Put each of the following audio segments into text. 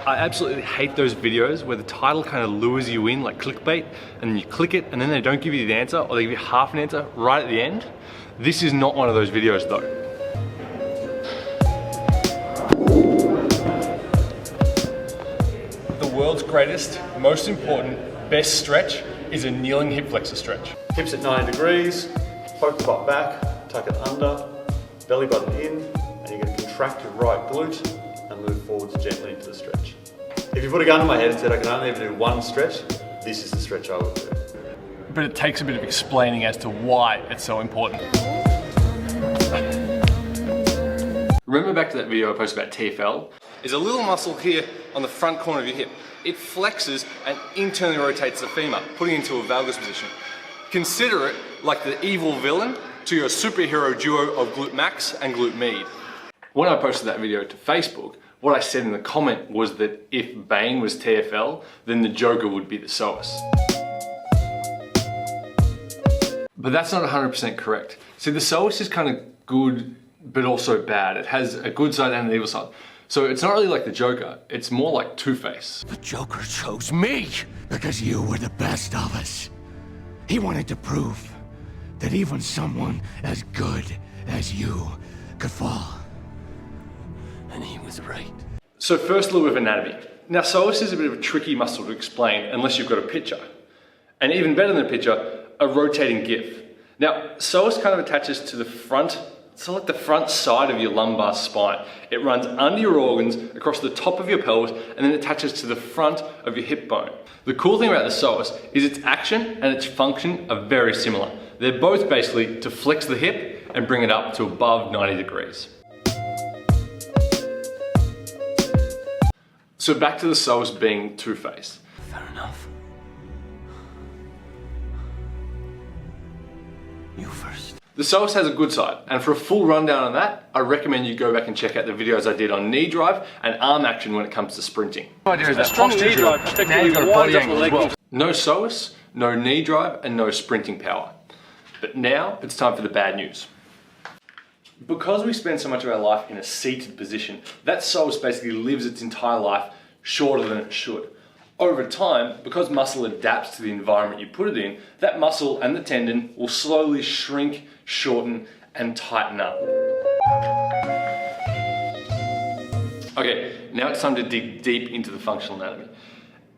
I absolutely hate those videos where the title kind of lures you in like clickbait, and then you click it and then they don't give you the answer, or they give you half an answer right at the end. This is not one of those videos though. The world's greatest, most important, best stretch is a kneeling hip flexor stretch. Hips at 90 degrees, poke the butt back, tuck it under, belly button in, and you're going to contract your right glute and move forwards gently into the stretch. If you put a gun to my head and said I can only ever do one stretch, this is the stretch I would do. But it takes a bit of explaining as to why it's so important. Remember back to that video I posted about TFL? There's a little muscle here on the front corner of your hip. It flexes and internally rotates the femur, putting it into a valgus position. Consider it like the evil villain to your superhero duo of glute max and glute med. When I posted that video to Facebook, what I said in the comment was that if Bane was TFL, then the Joker would be the psoas. But that's not 100% correct. See, the psoas is kind of good, but also bad. It has a good side and an evil side. So it's not really like the Joker, it's more like Two-Face. The Joker chose me because you were the best of us. He wanted to prove that even someone as good as you could fall. And he was right. So first, a little bit of anatomy. Now, psoas is a bit of a tricky muscle to explain unless you've got a picture. And even better than a picture, a rotating GIF. Now, psoas kind of attaches to the front, so like the front side of your lumbar spine. It runs under your organs, across the top of your pelvis, and then attaches to the front of your hip bone. The cool thing about the psoas is its action and its function are very similar. They're both basically to flex the hip and bring it up to above 90 degrees. So back to the psoas being Two-Face. Fair enough. You first. The psoas has a good side, and for a full rundown on that, I recommend you go back and check out the videos I did on knee drive and arm action when it comes to sprinting. The idea is that posture drive, now you've got a body angle as well. No psoas, no knee drive, and no sprinting power. But now it's time for the bad news. Because we spend so much of our life in a seated position, that psoas basically lives its entire life shorter than it should. Over time, because muscle adapts to the environment you put it in, that muscle and the tendon will slowly shrink, shorten, and tighten up. Okay, now it's time to dig deep into the functional anatomy.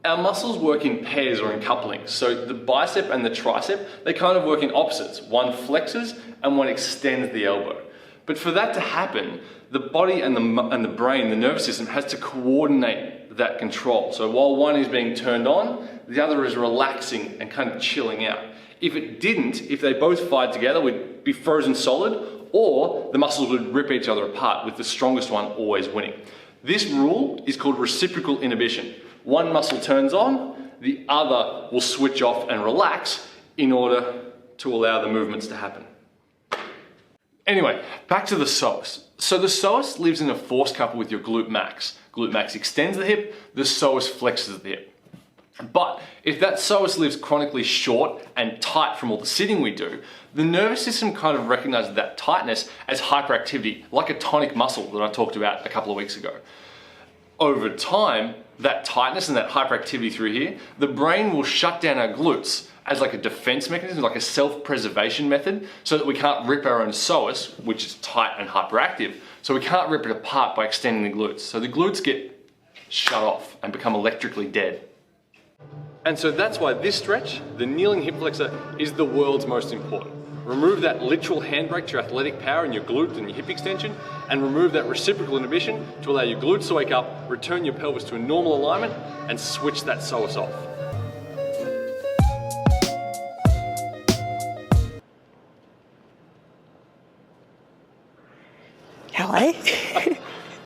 Our muscles work in pairs or in couplings. So the bicep and the tricep, they kind of work in opposites. One flexes and one extends the elbow. But for that to happen, the body and the brain, the nervous system, has to coordinate that control. So while one is being turned on, the other is relaxing and kind of chilling out. If it didn't, if they both fired together, we'd be frozen solid, or the muscles would rip each other apart, with the strongest one always winning. This rule is called reciprocal inhibition. One muscle turns on, the other will switch off and relax in order to allow the movements to happen. Anyway, back to the psoas. So the psoas lives in a force couple with your glute max. Glute max extends the hip, the psoas flexes the hip. But if that psoas lives chronically short and tight from all the sitting we do, the nervous system kind of recognizes that tightness as hyperactivity, like a tonic muscle that I talked about a couple of weeks ago. Over time, that tightness and that hyperactivity through here, the brain will shut down our glutes as like a defense mechanism, like a self-preservation method, so that we can't rip our own psoas, which is tight and hyperactive, so we can't rip it apart by extending the glutes. So the glutes get shut off and become electrically dead. And so that's why this stretch, the kneeling hip flexor, is the world's most important. Remove that literal handbrake to your athletic power in your glute and your hip extension, and remove that reciprocal inhibition to allow your glutes to wake up, return your pelvis to a normal alignment, and switch that psoas off. Hello.